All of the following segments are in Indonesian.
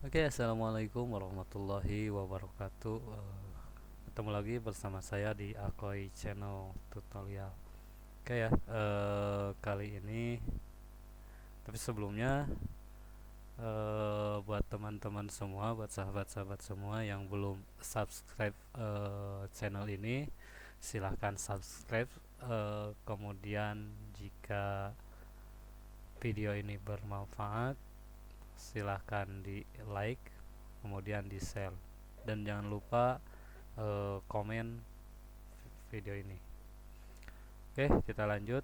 Oke, assalamualaikum warahmatullahi wabarakatuh. Ketemu lagi bersama saya di Akoy Channel Tutorial. Oke ya, kali ini, tapi sebelumnya buat teman-teman semua, buat sahabat-sahabat semua yang belum subscribe channel ini, silahkan subscribe. Kemudian jika video ini bermanfaat, silahkan di like, kemudian di share, dan jangan lupa komen video ini. Oke, kita lanjut.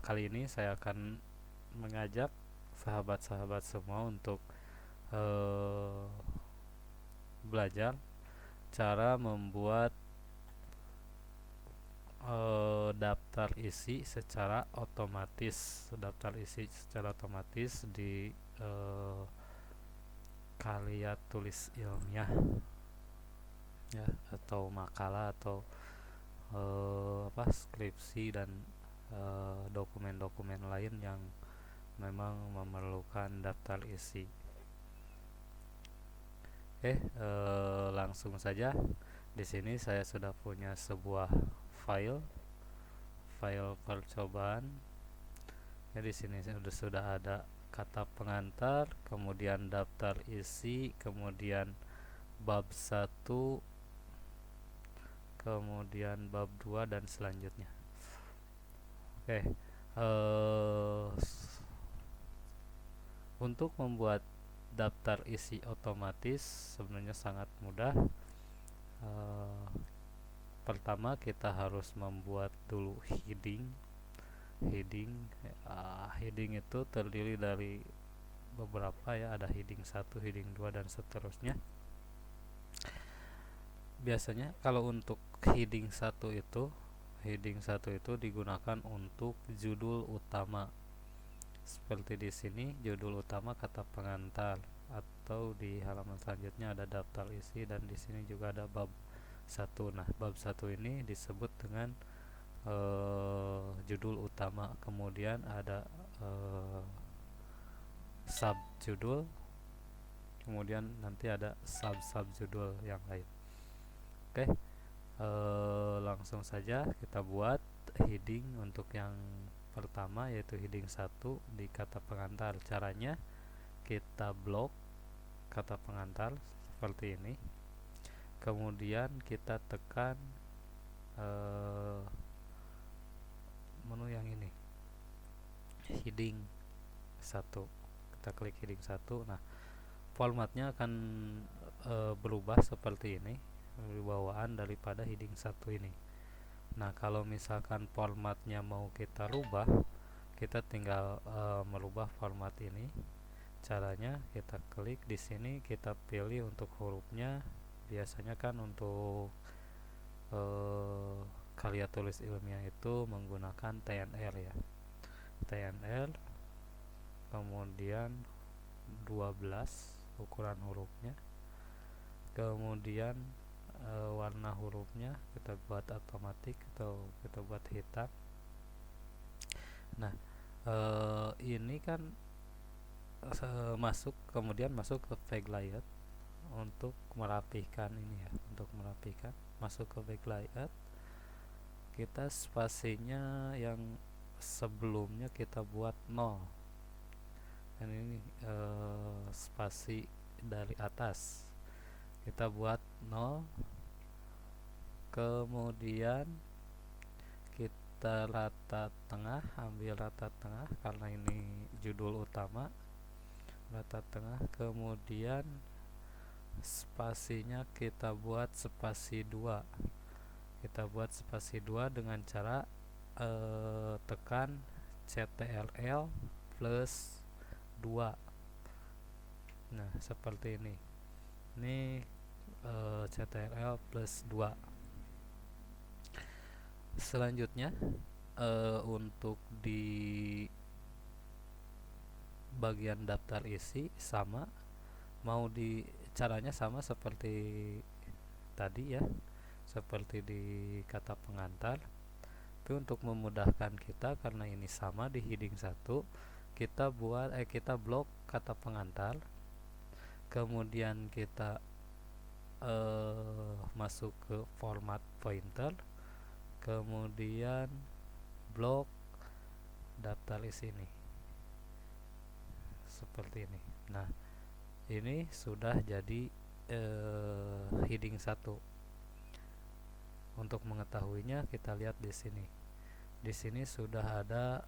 Kali ini saya akan mengajak sahabat-sahabat semua untuk uh, belajar cara membuat daftar isi secara otomatis. Daftar isi secara otomatis di karya tulis ilmiah ya, atau makalah, atau skripsi dan dokumen-dokumen lain yang memang memerlukan daftar isi. Langsung saja. Di sini saya sudah punya sebuah file percobaan. Ya, di sini sudah ada kata pengantar, kemudian daftar isi, kemudian bab 1, kemudian bab 2 dan selanjutnya. Oke. Untuk membuat daftar isi otomatis sebenarnya sangat mudah. Pertama kita harus membuat dulu heading. Heading itu terdiri dari beberapa ya, ada heading 1, heading 2 dan seterusnya. Biasanya kalau untuk heading 1 itu digunakan untuk judul utama. Seperti di sini judul utama kata pengantar, atau di halaman selanjutnya ada daftar isi, dan di sini juga ada bab 1. Nah, bab 1 ini disebut dengan judul utama, kemudian ada sub judul, kemudian nanti ada sub judul yang lain. Oke, langsung saja kita buat heading untuk yang pertama, yaitu heading 1 di kata pengantar. Caranya kita blok kata pengantar seperti ini, kemudian kita tekan menu yang ini, heading 1. Kita klik heading 1. Nah, formatnya akan berubah seperti ini, bawaan daripada heading 1 ini. Nah, kalau misalkan formatnya mau kita rubah, kita tinggal merubah format ini. Caranya kita klik di sini, kita pilih untuk hurufnya. Biasanya kan untuk karya tulis ilmiah itu menggunakan TNR ya. TNR, kemudian 12 ukuran hurufnya, kemudian warna hurufnya kita buat otomatis atau kita buat hitam. Nah, ini kan kemudian masuk ke backlight untuk merapikan ini ya, untuk merapikan. Masuk ke backlight, kita spasinya yang sebelumnya kita buat 0, dan ini spasi dari atas kita buat 0, kemudian kita rata tengah, ambil rata tengah karena ini judul utama, rata tengah, kemudian spasinya kita buat spasi 2. Kita buat spasi 2 dengan cara tekan CTRL plus 2. Nah, seperti ini. Ini CTRL plus 2. Selanjutnya untuk di bagian daftar isi sama, mau di caranya sama seperti tadi ya, seperti di kata pengantar. Tapi untuk memudahkan kita, karena ini sama di heading 1, kita blok kata pengantar, kemudian kita masuk ke format pointer, kemudian blok daftar isi ini seperti ini. Nah, ini sudah jadi heading 1. Untuk mengetahuinya kita lihat di sini. Di sini sudah ada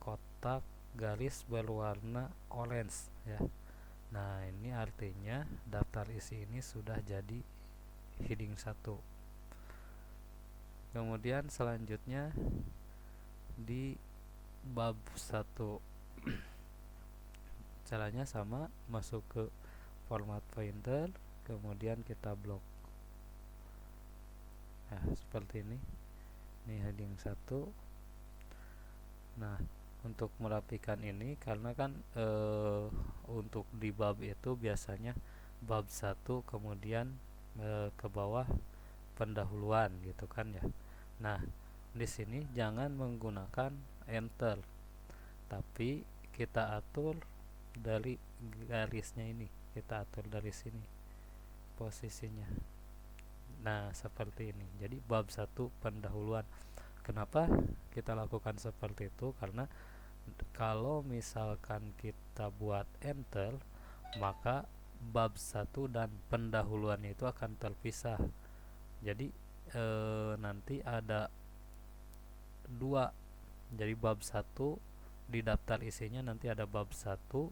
kotak garis berwarna orange ya. Nah, ini artinya daftar isi ini sudah jadi heading 1. Kemudian selanjutnya di bab 1 caranya sama, masuk ke format pointer, kemudian kita blok. Nah, seperti ini. Ini heading 1. Nah, untuk merapikan ini karena kan untuk di bab itu biasanya bab 1 kemudian ke bawah pendahuluan gitu kan ya. Nah, di sini jangan menggunakan enter, tapi kita atur dari garisnya ini, kita atur dari sini posisinya. Nah, seperti ini. Jadi bab 1 pendahuluan. Kenapa kita lakukan seperti itu? Karena kalau misalkan kita buat enter, maka bab 1 dan pendahuluannya itu akan terpisah. Jadi nanti ada 2. Jadi bab 1 di daftar isinya nanti ada bab 1,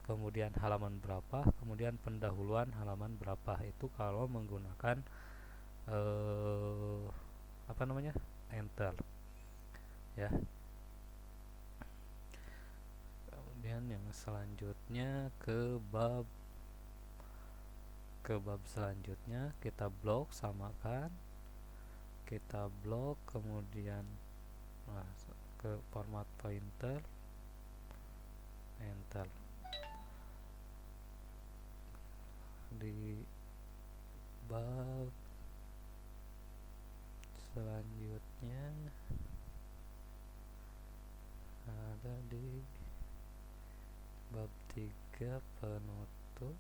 kemudian halaman berapa, kemudian pendahuluan halaman berapa. Itu kalau menggunakan enter ya. Kemudian yang selanjutnya ke bab selanjutnya kita blok, samakan, kita blok, kemudian ke format pointer, enter. Di bab selanjutnya ada di bab 3 penutup,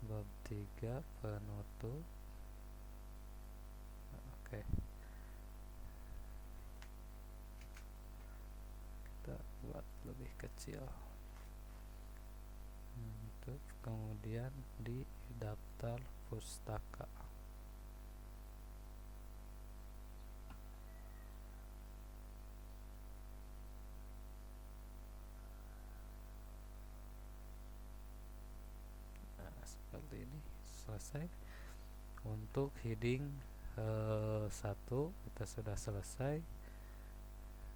bab 3 penutup. Oke, kita buat lebih kecil untuk kemudian di daftar pustaka. Seperti ini. Selesai untuk heading 1 kita sudah selesai.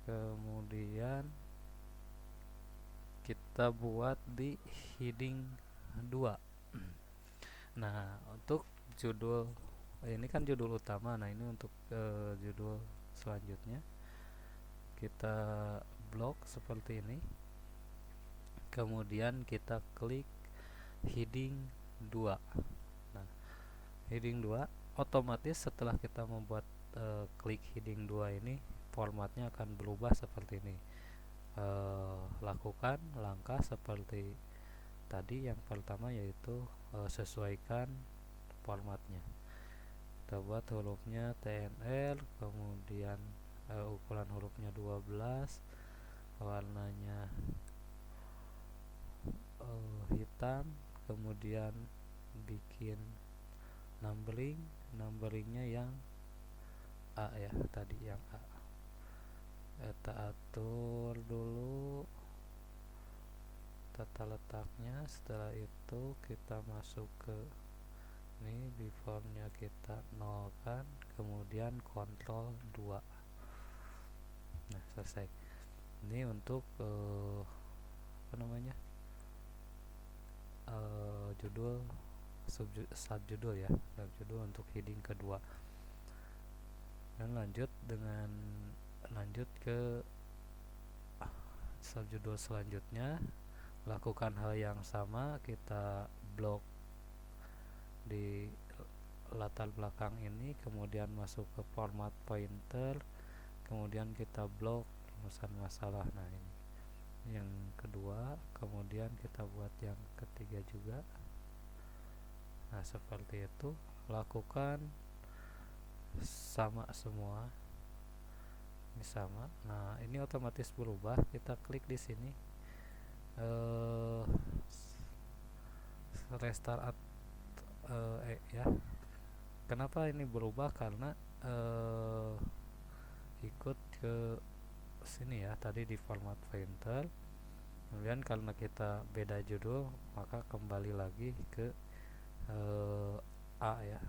Kemudian kita buat di heading 2. Nah, untuk judul ini kan judul utama. Nah, ini untuk judul selanjutnya kita blok seperti ini, kemudian kita klik heading 2. Nah, heading 2 otomatis setelah kita membuat klik heading 2 ini formatnya akan berubah seperti ini. Lakukan langkah seperti tadi. Yang pertama yaitu sesuaikan formatnya. Kita buat hurufnya TNR, kemudian ukuran hurufnya 12, warnanya hitam, kemudian bikin numberingnya yang A ya, tadi yang A. Kita atur dulu tata letaknya. Setelah itu kita masuk ke ini, before-nya kita nolkan, kemudian kontrol 2. Nah, selesai. Ini untuk judul subjudul ya, subjudul untuk heading kedua. Dan lanjut ke subjudul selanjutnya. Lakukan hal yang sama, kita blok di latar belakang ini, kemudian masuk ke format pointer, kemudian kita blok rumusan masalah. Nah, yang kedua, kemudian kita buat yang ketiga juga. Nah seperti itu, lakukan sama semua, ini sama. Nah ini otomatis berubah, kita klik di sini, restart ya. Kenapa ini berubah? Karena ikut ke sini ya, tadi di format painter, kemudian karena kita beda judul maka kembali lagi ke A ya.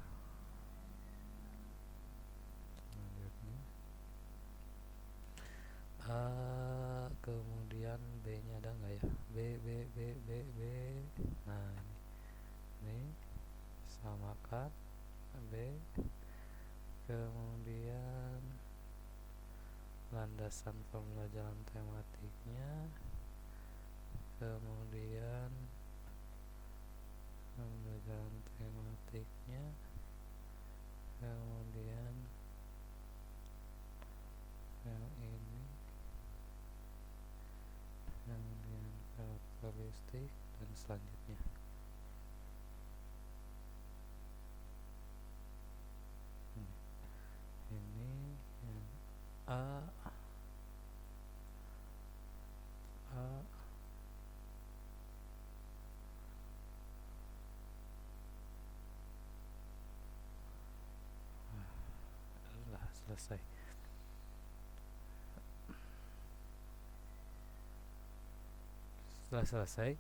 A, kemudian B nya ada nggak ya? B. Nah ini samakan B, kemudian landasan pembelajaran tematiknya, kemudian pembelajaran tematiknya, kemudian yang ini, kemudian karakteristik, dan selanjutnya. Ini yang A, selesai. Setelah selesai,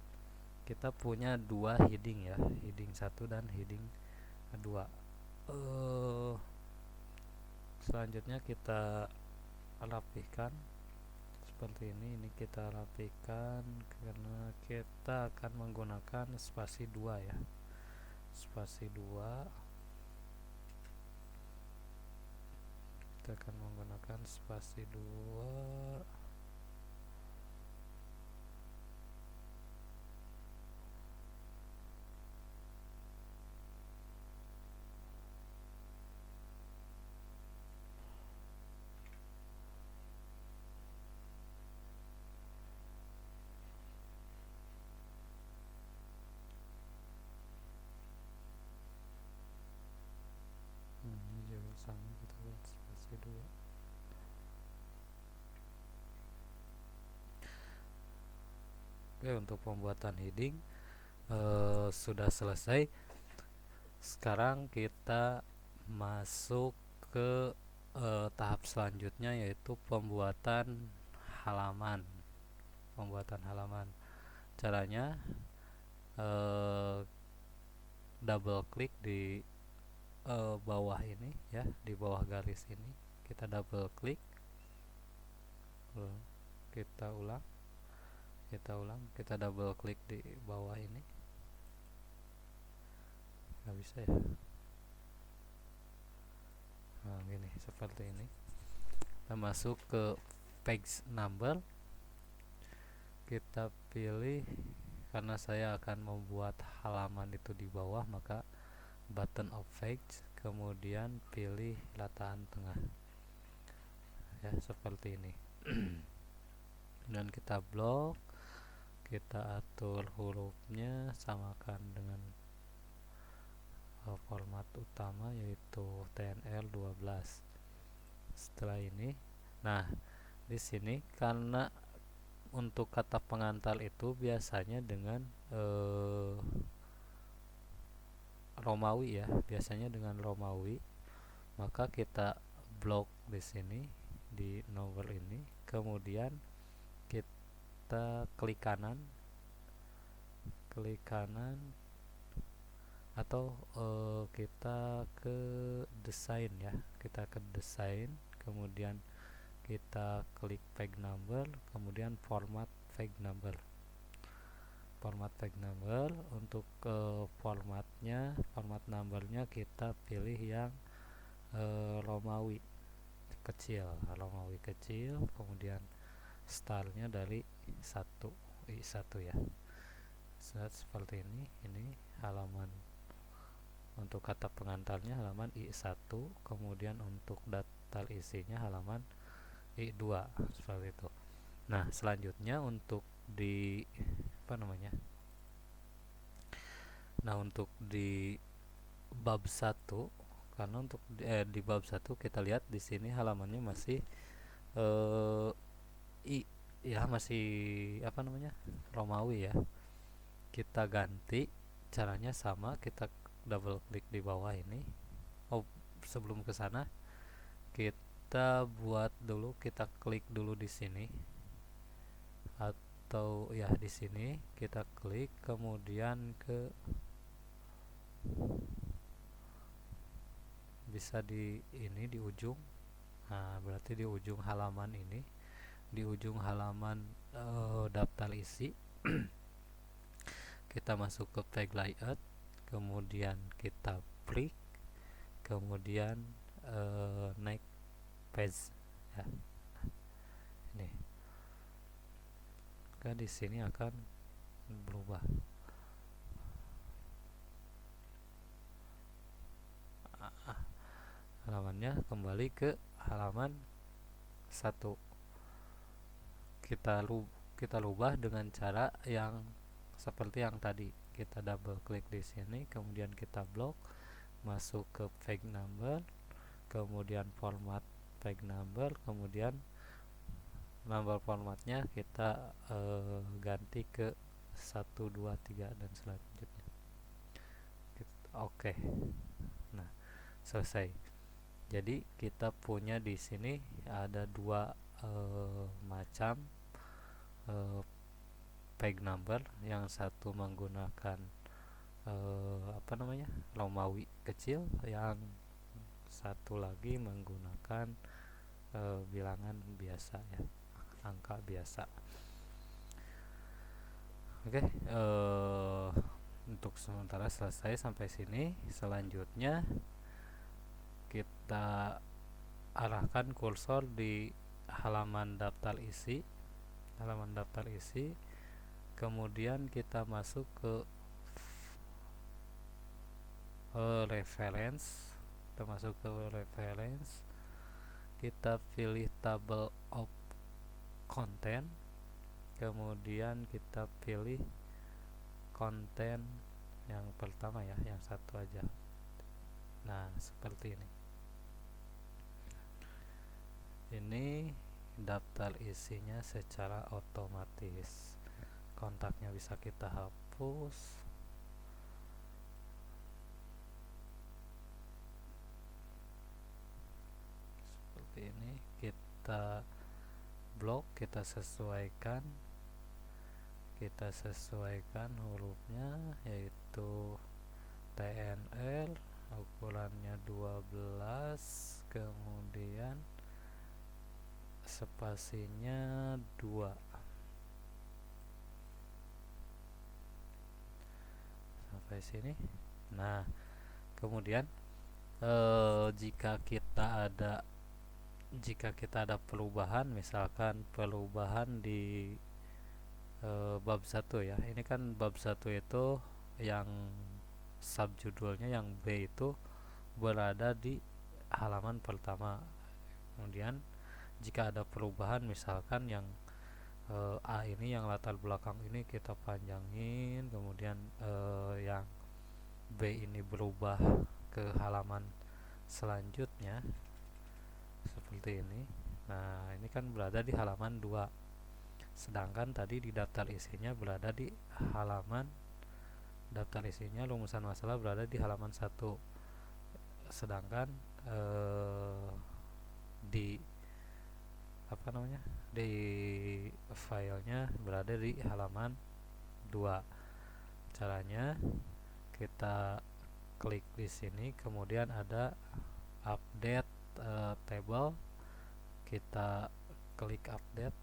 kita punya dua heading ya, heading 1 dan heading 2. Selanjutnya kita rapihkan seperti ini kita rapihkan karena kita akan menggunakan spasi 2 ya, spasi 2. Kita akan menggunakan spasi 2. Ini juga sama, kita buat spasi 2. Oke, untuk pembuatan heading sudah selesai. Sekarang kita masuk ke tahap selanjutnya, yaitu pembuatan halaman. Caranya double klik di bawah ini ya, di bawah garis ini kita double klik, kita double klik di bawah ini. Nggak bisa ya. Nah gini, seperti ini. Kita masuk ke page number, kita pilih, karena saya akan membuat halaman itu di bawah, maka button of page, kemudian pilih letakkan tengah ya, seperti ini. Dan kita blok, kita atur hurufnya, samakan dengan format utama yaitu TNL 12. Setelah ini, nah di sini karena untuk kata pengantar itu biasanya dengan Romawi ya, biasanya dengan Romawi, maka kita blok di sini di nomor ini, kemudian kita klik kanan atau kita ke desain ya, kita ke desain, kemudian kita klik page number, kemudian format page number. Untuk format numbernya kita pilih yang Romawi kecil, kemudian stylenya dari I1 ya. Seperti ini halaman untuk kata pengantarnya halaman I1, kemudian untuk daftar isinya halaman I2, seperti itu. Nah, selanjutnya untuk di apa namanya? Nah, untuk di bab satu, karena untuk di bab satu kita lihat di sini halamannya masih eh i ya masih apa namanya? Romawi ya. Kita ganti caranya sama, kita double klik di bawah ini. Oh, sebelum ke sana kita buat dulu, kita klik dulu di sini, atau ya di sini kita klik kemudian ke bisa di ini di ujung. Nah, berarti di ujung halaman ini, di ujung halaman daftar isi, kita masuk ke tag layout, kemudian kita klik, kemudian naik page ya. Ini kan di sini akan berubah. Halamannya kembali ke halaman 1. Kita rubah dengan cara yang seperti yang tadi. Kita double klik di sini, kemudian kita blok, masuk ke page number, kemudian format page number, kemudian number formatnya kita ganti ke 1 2 3 dan selanjutnya. Oke. Nah, selesai. Jadi kita punya di sini ada dua macam page number. Yang satu menggunakan apa namanya, Romawi kecil, yang satu lagi menggunakan bilangan biasa ya, angka biasa. Oke, untuk sementara selesai sampai sini. Selanjutnya kita arahkan kursor di halaman daftar isi, kemudian kita masuk ke reference, kita pilih table of content, kemudian kita pilih konten yang pertama ya, yang satu aja. Nah, seperti ini daftar isinya secara otomatis. Kontaknya bisa kita hapus. Seperti ini, kita blok, kita sesuaikan hurufnya, yaitu TNL, ukurannya 12, kemudian spasinya 2. Sampai sini. Nah, kemudian jika kita ada perubahan, misalkan perubahan di bab 1 ya. Ini kan bab 1 itu yang subjudulnya yang B itu berada di halaman pertama. Kemudian jika ada perubahan, misalkan yang A ini, yang latar belakang ini kita panjangin, kemudian yang B ini berubah ke halaman selanjutnya seperti ini. Nah, ini kan berada di halaman 2, sedangkan tadi di daftar isinya berada di halaman rumusan masalah berada di halaman 1, sedangkan di apa namanya, di filenya berada di halaman 2. Caranya kita klik di sini, kemudian ada update table, kita klik update.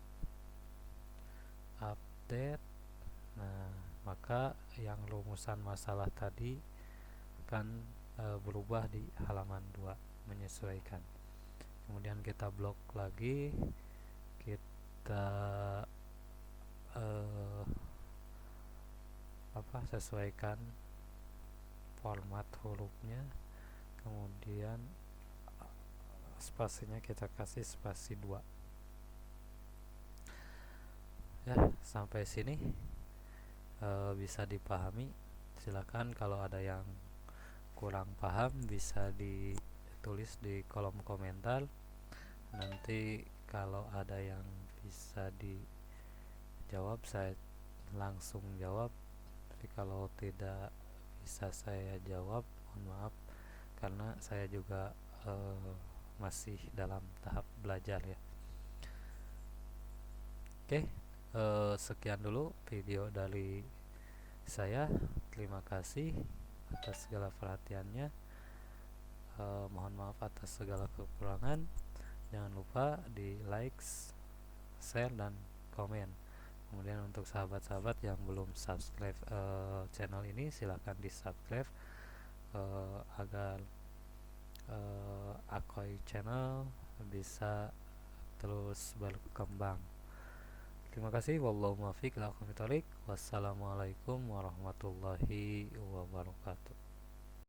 Nah, maka yang rumusan masalah tadi akan berubah di halaman 2, menyesuaikan. Kemudian kita blok lagi, kita sesuaikan format hurufnya, kemudian spasinya kita kasih spasi 2. Ya, sampai sini bisa dipahami. Silakan kalau ada yang kurang paham bisa ditulis di kolom komentar. Nanti kalau ada yang bisa dijawab saya langsung jawab. Tapi kalau tidak bisa saya jawab, mohon maaf karena saya juga masih dalam tahap belajar ya. Oke, sekian dulu video dari saya. Terima kasih atas segala perhatiannya. Mohon maaf atas segala kekurangan. Jangan lupa di like, share, dan komen. Kemudian untuk sahabat-sahabat yang belum subscribe channel ini, silahkan di subscribe agar Akoy channel bisa terus berkembang. Terima kasih. Wallahu muwaffiq ila aqwamit thoriq. Wassalamualaikum warahmatullahi wabarakatuh.